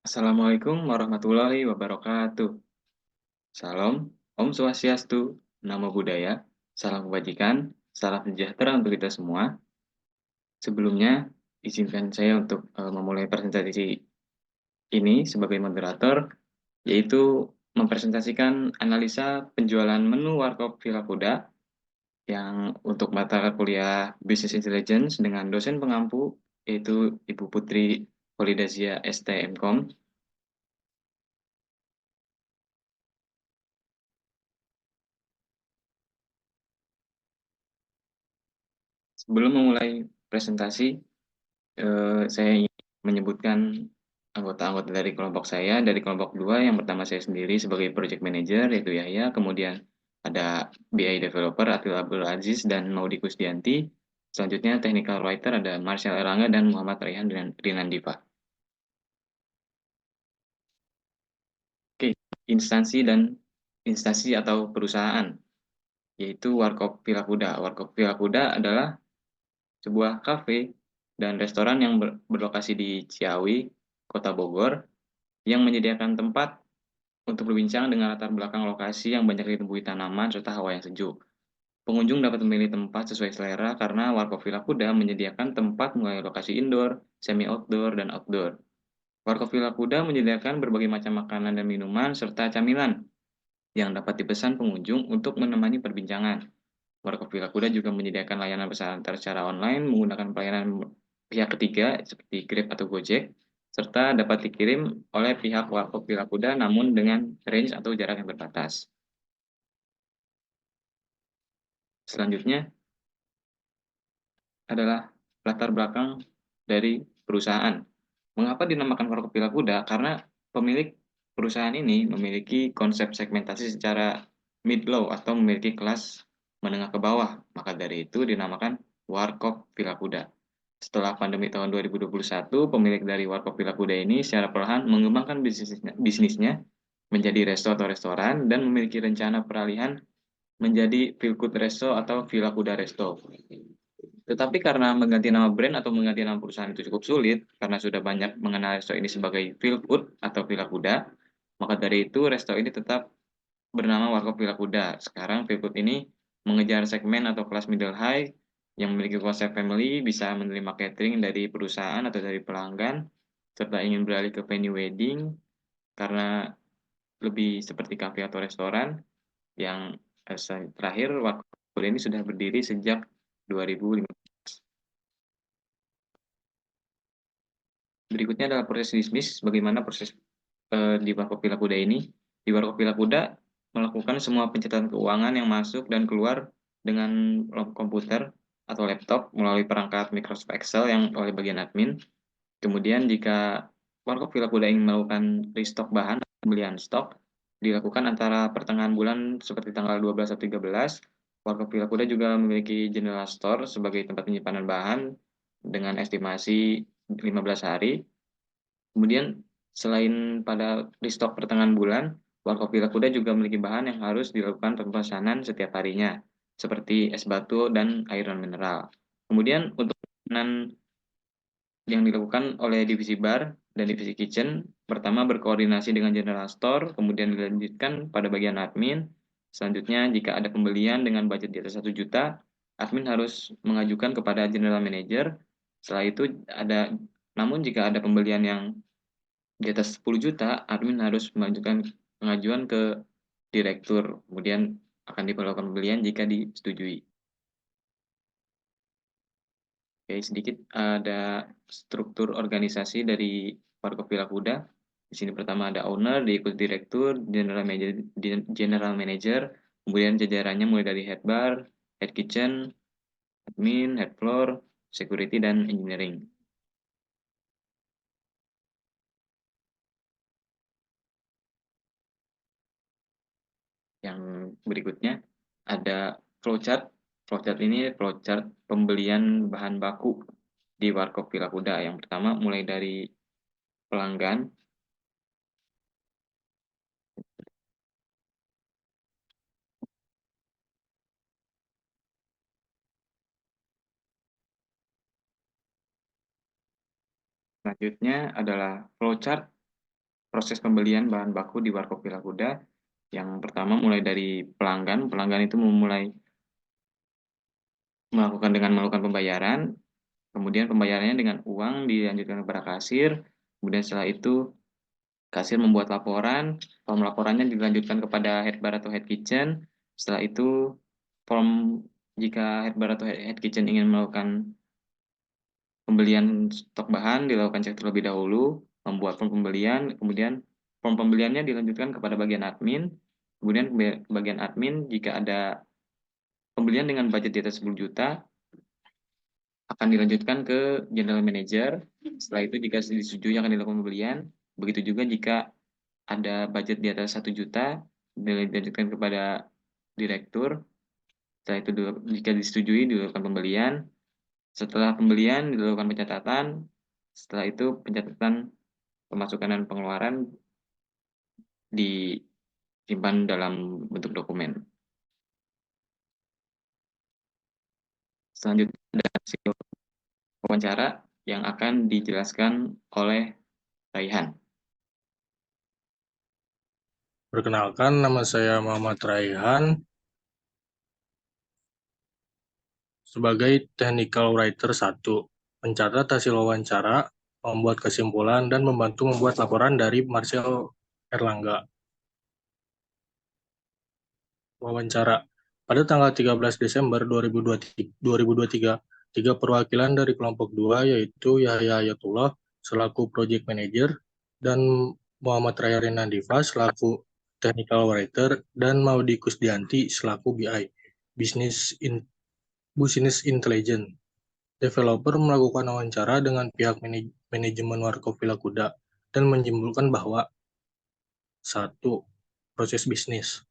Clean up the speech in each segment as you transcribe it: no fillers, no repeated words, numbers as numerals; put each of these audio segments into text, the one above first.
Assalamualaikum warahmatullahi wabarakatuh. Salam, Om Swastiastu, Namo Buddhaya, salam kebajikan, salam sejahtera untuk kita semua. Sebelumnya, izinkan saya untuk memulai presentasi ini sebagai moderator, yaitu mempresentasikan analisa penjualan menu Warkop Villa Kuda yang untuk mata kuliah Business Intelligence dengan dosen pengampu, yaitu Ibu Putri Polidazia STMkom. Sebelum memulai presentasi, saya ingin menyebutkan anggota-anggota dari kelompok saya. Dari kelompok dua, yang pertama saya sendiri sebagai project manager, yaitu Yahya. Kemudian ada BI developer Atil Abdul Aziz dan Maudi Kusdianti. Selanjutnya technical writer ada Marshall Erlangga dan Muhammad Raihan dan Rinan Diva. Oke, instansi dan instansi atau perusahaan, yaitu Warkop Villa Kuda. Warkop Villa Kuda adalah sebuah kafe dan restoran yang berlokasi di Ciawi, Kota Bogor, yang menyediakan tempat untuk berbincang dengan latar belakang lokasi yang banyak ditumbuhi tanaman serta hawa yang sejuk. Pengunjung dapat memilih tempat sesuai selera karena Warkop Villa Kuda menyediakan tempat mulai lokasi indoor, semi outdoor, dan outdoor. Warkop Villa Kuda menyediakan berbagai macam makanan dan minuman serta camilan yang dapat dipesan pengunjung untuk menemani perbincangan. Warkop Villa Kuda juga menyediakan layanan pesan antar secara online menggunakan pelayanan pihak ketiga seperti Grab atau Gojek, serta dapat dikirim oleh pihak Warkop Villa Kuda namun dengan range atau jarak yang terbatas. Selanjutnya adalah latar belakang dari perusahaan. Mengapa dinamakan Warkop Villa Kuda? Karena pemilik perusahaan ini memiliki konsep segmentasi secara mid-low atau memiliki kelas menengah ke bawah. Maka dari itu dinamakan Warkop Villa Kuda. Setelah pandemi tahun 2021, pemilik dari Warkop Villa Kuda ini secara perlahan mengembangkan bisnisnya menjadi resto atau restoran dan memiliki rencana peralihan menjadi Feel Good Resto atau Villa Kuda Resto. Tetapi karena mengganti nama brand atau mengganti nama perusahaan itu cukup sulit, karena sudah banyak mengenal resto ini sebagai Feel Good atau Villa Kuda, maka dari itu resto ini tetap bernama Warkop Villa Kuda. Sekarang Feel Good ini mengejar segmen atau kelas middle high yang memiliki konsep family, bisa menerima catering dari perusahaan atau dari pelanggan, serta ingin beralih ke venue wedding karena lebih seperti kafe atau restoran yang terakhir Warkop Kuda ini sudah berdiri sejak 2005. Berikutnya adalah proses bisnis. Bagaimana proses di Warkopila Kuda ini? Di Warkopila Kuda melakukan semua pencatatan keuangan yang masuk dan keluar dengan komputer atau laptop melalui perangkat Microsoft Excel yang oleh bagian admin. Kemudian jika Warkopila Kuda ingin melakukan restock bahan, pembelian stok, dilakukan antara pertengahan bulan seperti tanggal 12 atau 13. Warkopila Kuda juga memiliki general store sebagai tempat penyimpanan bahan dengan estimasi 15 hari. Kemudian selain pada restock pertengahan bulan, Warkopila Kuda juga memiliki bahan yang harus dilakukan pemesanan setiap harinya, seperti es batu dan air non mineral. Kemudian untuk pesanan yang dilakukan oleh divisi bar dan divisi kitchen, pertama berkoordinasi dengan general store, kemudian dilanjutkan pada bagian admin. Selanjutnya, jika ada pembelian dengan budget di atas 1 juta, admin harus mengajukan kepada general manager. Setelah itu ada, namun jika ada pembelian yang di atas 10 juta, admin harus mengajukan pengajuan ke direktur. Kemudian akan diperlakukan pembelian jika disetujui. Oke, sedikit ada struktur organisasi dari Warkopila Kuda. Di sini pertama ada owner, diikuti direktur, general manager, kemudian jajarannya mulai dari head bar, head kitchen, admin, head floor, security, dan engineering. Yang berikutnya ada flowchart. Flowchart ini flowchart pembelian bahan baku di Warkop Villa Kuda. Yang pertama mulai dari pelanggan, selanjutnya adalah flowchart proses pembelian bahan baku di Warkop Vilakuda. Yang pertama mulai dari pelanggan. Pelanggan itu memulai melakukan pembayaran, kemudian pembayarannya dengan uang dilanjutkan kepada kasir, kemudian setelah itu kasir membuat laporan, form laporannya dilanjutkan kepada head bar atau head kitchen. Setelah itu form jika head bar atau head kitchen ingin melakukan pembelian stok bahan dilakukan cek terlebih dahulu, membuat form pembelian, kemudian form pembeliannya dilanjutkan kepada bagian admin, kemudian bagian admin jika ada pembelian dengan budget di atas 10 juta akan dilanjutkan ke general manager. Setelah itu jika disetujui akan dilakukan pembelian. Begitu juga jika ada budget di atas 1 juta dilanjutkan kepada direktur. Setelah itu jika disetujui dilakukan pembelian. Setelah pembelian dilakukan pencatatan. Setelah itu pencatatan pemasukan dan pengeluaran disimpan dalam bentuk dokumen. Selanjutnya ada hasil wawancara yang akan dijelaskan oleh Raihan. Perkenalkan, nama saya Muhammad Raihan sebagai Technical Writer 1, mencatat hasil wawancara, membuat kesimpulan, dan membantu membuat laporan dari Marcel Erlangga. Wawancara. Pada tanggal 13 Desember 2023, tiga perwakilan dari kelompok 2 yaitu Yahya Ayatullah selaku Project Manager dan Muhammad Rayyan Nandifa selaku Technical Writer dan Maudi Kusdianti selaku BI, Business Intelligence. Developer melakukan wawancara dengan pihak manajemen Warkop Vilakuda dan menyimpulkan bahwa 1. Proses bisnis.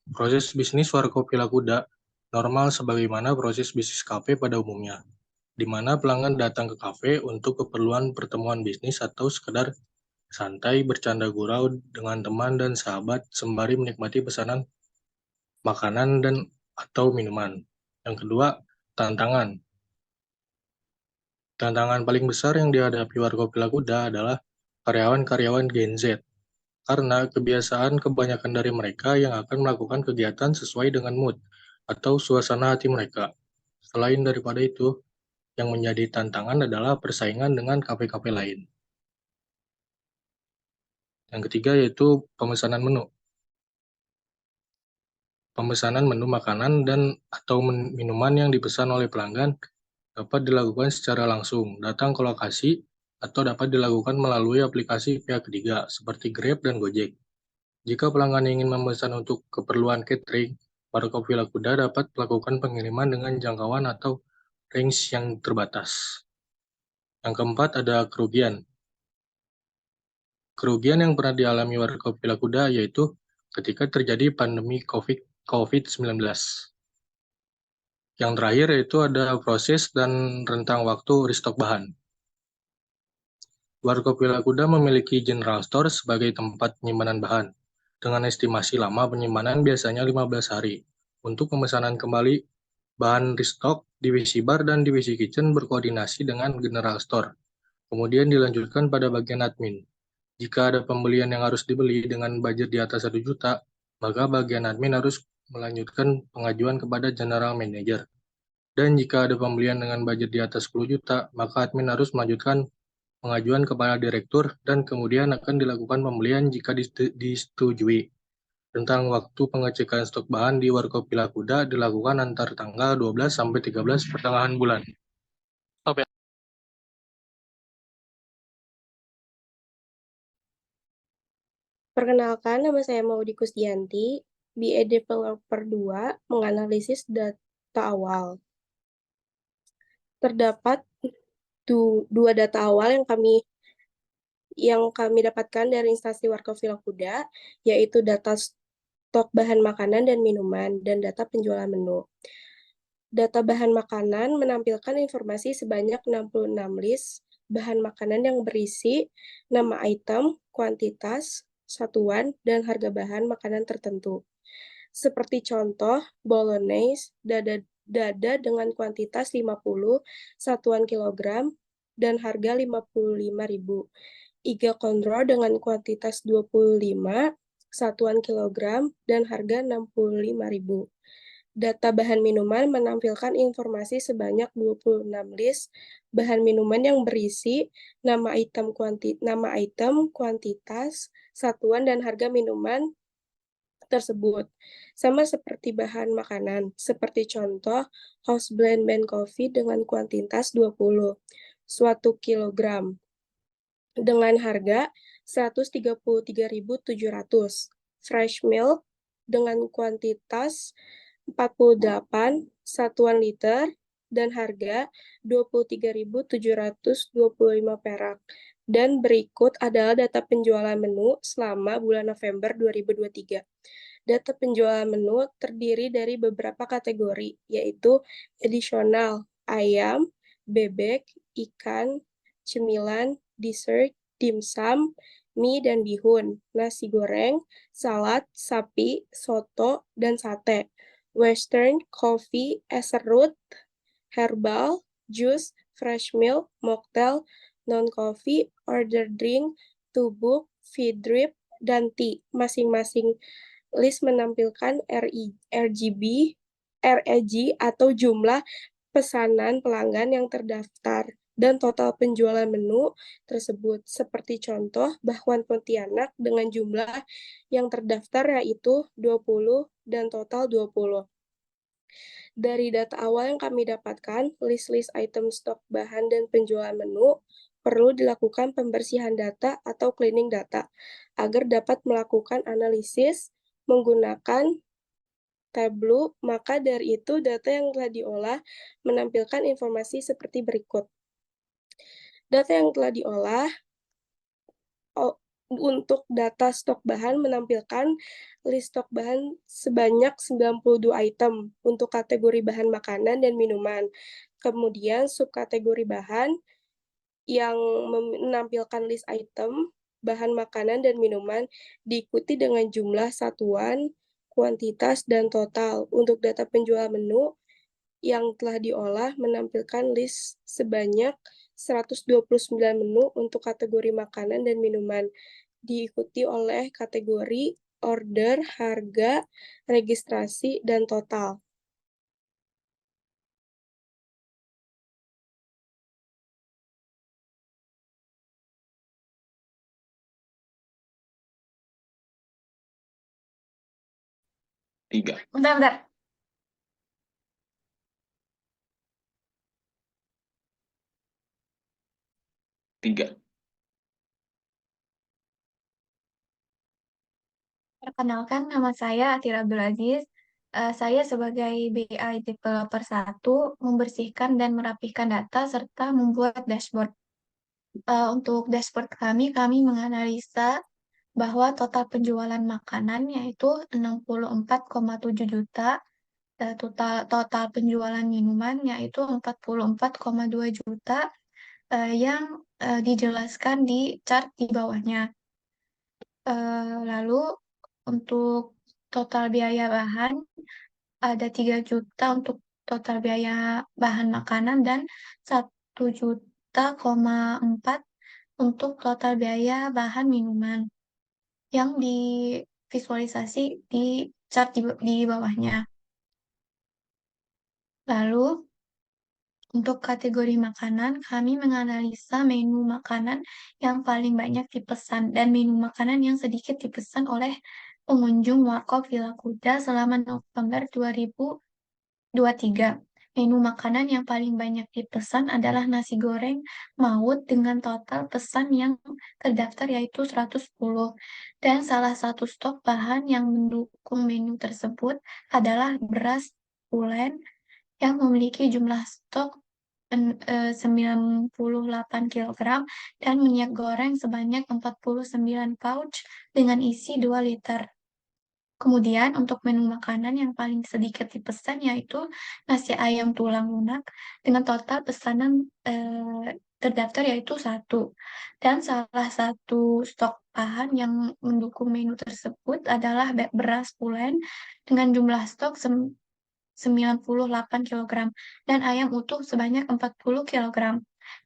Proses bisnis Warkop Vilakuda normal sebagaimana proses bisnis kafe pada umumnya, di mana pelanggan datang ke kafe untuk keperluan pertemuan bisnis atau sekedar santai bercanda gurau dengan teman dan sahabat sembari menikmati pesanan makanan dan atau minuman. Yang kedua, tantangan. Tantangan paling besar yang dihadapi Warkop Vilakuda adalah karyawan-karyawan Gen Z, karena kebiasaan kebanyakan dari mereka yang akan melakukan kegiatan sesuai dengan mood atau suasana hati mereka. Selain daripada itu, yang menjadi tantangan adalah persaingan dengan kafe-kafe lain. Yang ketiga yaitu pemesanan menu. Pemesanan menu makanan dan atau minuman yang dipesan oleh pelanggan dapat dilakukan secara langsung, datang ke lokasi, atau dapat dilakukan melalui aplikasi pihak ketiga seperti Grab dan Gojek. Jika pelanggan ingin memesan untuk keperluan catering, Warkop Vilakuda dapat melakukan pengiriman dengan jangkauan atau range yang terbatas. Yang keempat ada kerugian. Kerugian yang pernah dialami Warkop Vilakuda yaitu ketika terjadi pandemi COVID-19. Yang terakhir yaitu ada proses dan rentang waktu restock bahan. Warkop Vilakuda memiliki general store sebagai tempat penyimpanan bahan, dengan estimasi lama penyimpanan biasanya 15 hari. Untuk pemesanan kembali bahan restock, divisi bar dan divisi kitchen berkoordinasi dengan general store. Kemudian dilanjutkan pada bagian admin. Jika ada pembelian yang harus dibeli dengan budget di atas 1 juta, maka bagian admin harus melanjutkan pengajuan kepada general manager. Dan jika ada pembelian dengan budget di atas 10 juta, maka admin harus melanjutkan pengajuan kepada direktur dan kemudian akan dilakukan pembelian jika disetujui. Tentang waktu pengecekan stok bahan di Warkop Vilakuda dilakukan antar tanggal 12 sampai 13 pertengahan bulan. Stop ya. Perkenalkan, nama saya Maudi Kusdianti, BA Developer 2, menganalisis data awal. Terdapat dua data awal yang kami dapatkan dari instansi Warkop Vilakuda, yaitu data stok bahan makanan dan minuman, dan data penjualan menu. Data bahan makanan menampilkan informasi sebanyak 66 list bahan makanan yang berisi nama item, kuantitas, satuan, dan harga bahan makanan tertentu. Seperti contoh, bolognese, dada dengan kuantitas 50 satuan kilogram dan harga 55.000. iga kondro dengan kuantitas 25 satuan kilogram dan harga 65.000. Data bahan minuman menampilkan informasi sebanyak 26 list bahan minuman yang berisi nama item, kuantitas, satuan, dan harga minuman tersebut. Sama seperti bahan makanan, seperti contoh house blend coffee dengan kuantitas 20 suatu kilogram dengan harga 133.700. Fresh milk dengan kuantitas 48 satuan liter dan harga 23.725 perak. Dan berikut adalah data penjualan menu selama bulan November 2023. Data penjualan menu terdiri dari beberapa kategori, yaitu additional, ayam, bebek, ikan, cemilan, dessert, dimsum, mie dan bihun, nasi goreng, salad, sapi, soto, dan sate, western, coffee, es serut, herbal, jus, fresh milk, mocktail, non-coffee, order drink, tubuk, feed drip, dan tea. Masing-masing list menampilkan REG atau jumlah pesanan pelanggan yang terdaftar dan total penjualan menu tersebut. Seperti contoh, bakwan Pontianak dengan jumlah yang terdaftar yaitu 20 dan total 20. Dari data awal yang kami dapatkan, list-list item stok bahan dan penjualan menu perlu dilakukan pembersihan data atau cleaning data agar dapat melakukan analisis menggunakan Tableau. Maka dari itu data yang telah diolah menampilkan informasi seperti berikut. Data yang telah diolah untuk data stok bahan menampilkan list stok bahan sebanyak 92 item untuk kategori bahan makanan dan minuman. Kemudian subkategori bahan yang menampilkan list item bahan makanan dan minuman diikuti dengan jumlah satuan, kuantitas, dan total. Untuk data penjual menu yang telah diolah menampilkan list sebanyak 129 menu untuk kategori makanan dan minuman, diikuti oleh kategori order, harga, registrasi, dan total. Tiga. Bentar. Tiga. Perkenalkan, nama saya Atira Abdul Aziz. Saya sebagai BI Developer 1 membersihkan dan merapihkan data serta membuat dashboard. Untuk dashboard kami menganalisa bahwa total penjualan makanan yaitu 64,7 juta, total penjualan minuman yaitu 44,2 juta, yang dijelaskan di chart di bawahnya. Lalu untuk total biaya bahan ada 3 juta untuk total biaya bahan makanan dan 1,4 juta untuk total biaya bahan minuman yang divisualisasi di chart di bawahnya. Lalu untuk kategori makanan, kami menganalisa menu makanan yang paling banyak dipesan dan menu makanan yang sedikit dipesan oleh pengunjung Warkop Villa Kuda selama November 2023. Menu makanan yang paling banyak dipesan adalah nasi goreng maut dengan total pesan yang terdaftar yaitu 110. Dan salah satu stok bahan yang mendukung menu tersebut adalah beras pulen yang memiliki jumlah stok 98 kg dan minyak goreng sebanyak 49 pouch dengan isi 2 liter. Kemudian untuk menu makanan yang paling sedikit dipesan yaitu nasi ayam tulang lunak dengan total pesanan terdaftar yaitu 1. Dan salah satu stok bahan yang mendukung menu tersebut adalah beras pulen dengan jumlah stok 98 kg dan ayam utuh sebanyak 40 kg.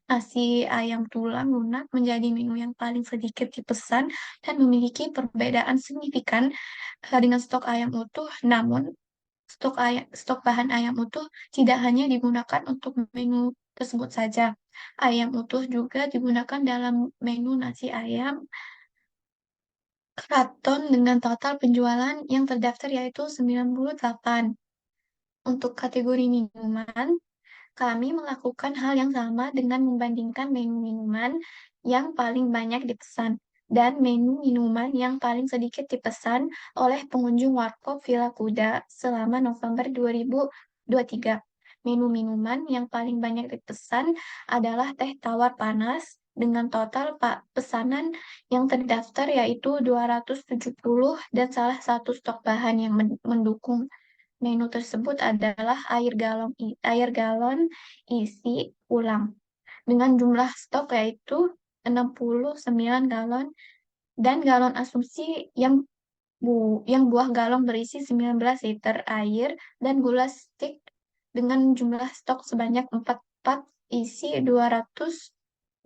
Nasi ayam tulang lunak menjadi menu yang paling sedikit dipesan dan memiliki perbedaan signifikan dengan stok ayam utuh. Namun, stok bahan ayam utuh tidak hanya digunakan untuk menu tersebut saja. Ayam utuh juga digunakan dalam menu nasi ayam keraton dengan total penjualan yang terdaftar yaitu 98. Untuk kategori minuman, kami melakukan hal yang sama dengan membandingkan menu minuman yang paling banyak dipesan dan menu minuman yang paling sedikit dipesan oleh pengunjung Warkop Villa Kuda selama November 2023. Menu minuman yang paling banyak dipesan adalah teh tawar panas dengan total pesanan yang terdaftar yaitu 270 dan salah satu stok bahan yang mendukung menu tersebut adalah air galon isi ulang dengan jumlah stok yaitu 69 galon dan galon asumsi yang buah galon berisi 19 liter air dan gula stik dengan jumlah stok sebanyak 4 pak isi 250.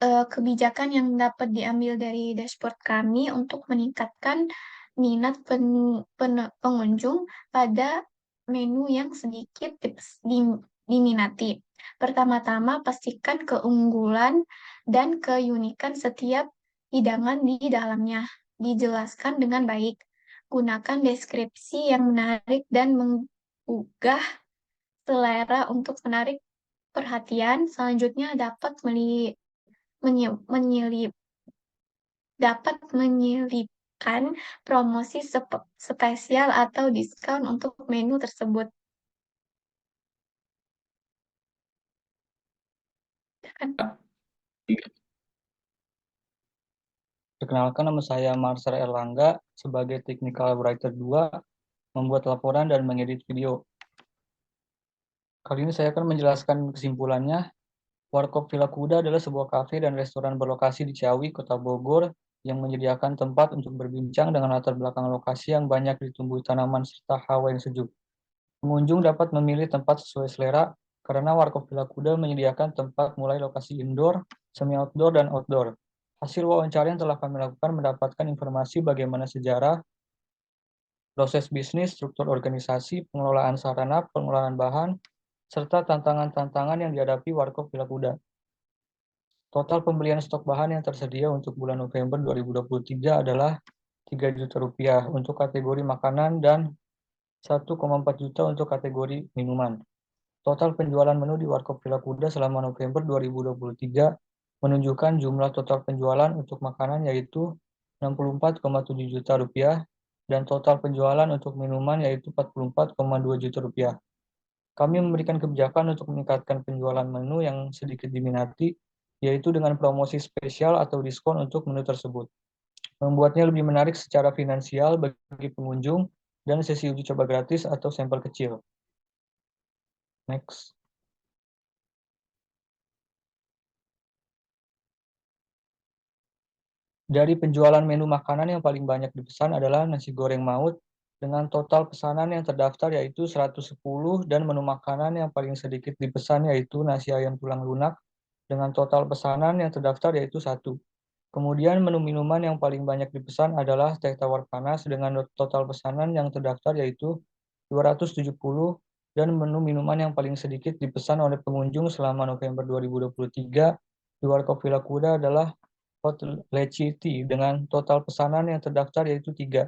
Kebijakan yang dapat diambil dari dashboard kami untuk meningkatkan minat pengunjung pada menu yang sedikit diminati. Pertama-tama, pastikan keunggulan dan keunikan setiap hidangan di dalamnya. Dijelaskan dengan baik. Gunakan deskripsi yang menarik dan menggugah selera untuk menarik perhatian. Selanjutnya dapat menyelipkan promosi spesial atau diskon untuk menu tersebut. Perkenalkan, nama saya Marsar Erlangga, sebagai Technical Writer 2, membuat laporan dan mengedit video. Kali ini saya akan menjelaskan kesimpulannya. Warkop Villa Kuda adalah sebuah kafe dan restoran berlokasi di Ciawi, Kota Bogor, yang menyediakan tempat untuk berbincang dengan latar belakang lokasi yang banyak ditumbuhi tanaman serta hawa yang sejuk. Pengunjung dapat memilih tempat sesuai selera, karena Warkop Villa Kuda menyediakan tempat mulai lokasi indoor, semi-outdoor, dan outdoor. Hasil wawancara yang telah kami lakukan mendapatkan informasi bagaimana sejarah, proses bisnis, struktur organisasi, pengelolaan sarana, pengelolaan bahan, serta tantangan-tantangan yang dihadapi Warkop Villa Kuda. Total pembelian stok bahan yang tersedia untuk bulan November 2023 adalah Rp3 juta untuk kategori makanan dan 1,4 juta untuk kategori minuman. Total penjualan menu di Warkop Villa Kuda selama November 2023 menunjukkan jumlah total penjualan untuk makanan yaitu Rp64,7 juta dan total penjualan untuk minuman yaitu Rp44,2 juta. Kami memberikan kebijakan untuk meningkatkan penjualan menu yang sedikit diminati, yaitu dengan promosi spesial atau diskon untuk menu tersebut. Membuatnya lebih menarik secara finansial bagi pengunjung dan sesi uji coba gratis atau sampel kecil. Next. Dari penjualan menu makanan yang paling banyak dipesan adalah nasi goreng maut dengan total pesanan yang terdaftar yaitu 110 dan menu makanan yang paling sedikit dipesan yaitu nasi ayam tulang lunak dengan total pesanan yang terdaftar yaitu 1. Kemudian menu minuman yang paling banyak dipesan adalah teh tawar panas dengan total pesanan yang terdaftar yaitu 270 dan menu minuman yang paling sedikit dipesan oleh pengunjung selama November 2023 di Warkop Villa Kuda adalah Hot Leci Tea dengan total pesanan yang terdaftar yaitu 3.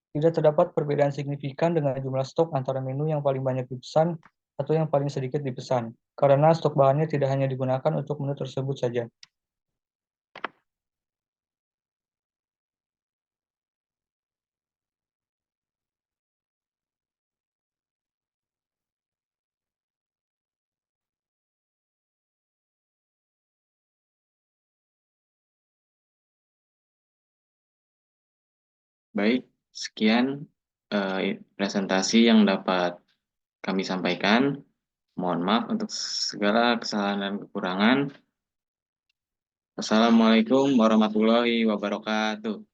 Tidak terdapat perbedaan signifikan dengan jumlah stok antara menu yang paling banyak dipesan atau yang paling sedikit dipesan, karena stok bahannya tidak hanya digunakan untuk menu tersebut saja. Baik, sekian presentasi yang dapat kami sampaikan. Mohon maaf untuk segala kesalahan dan kekurangan. Wassalamualaikum warahmatullahi wabarakatuh.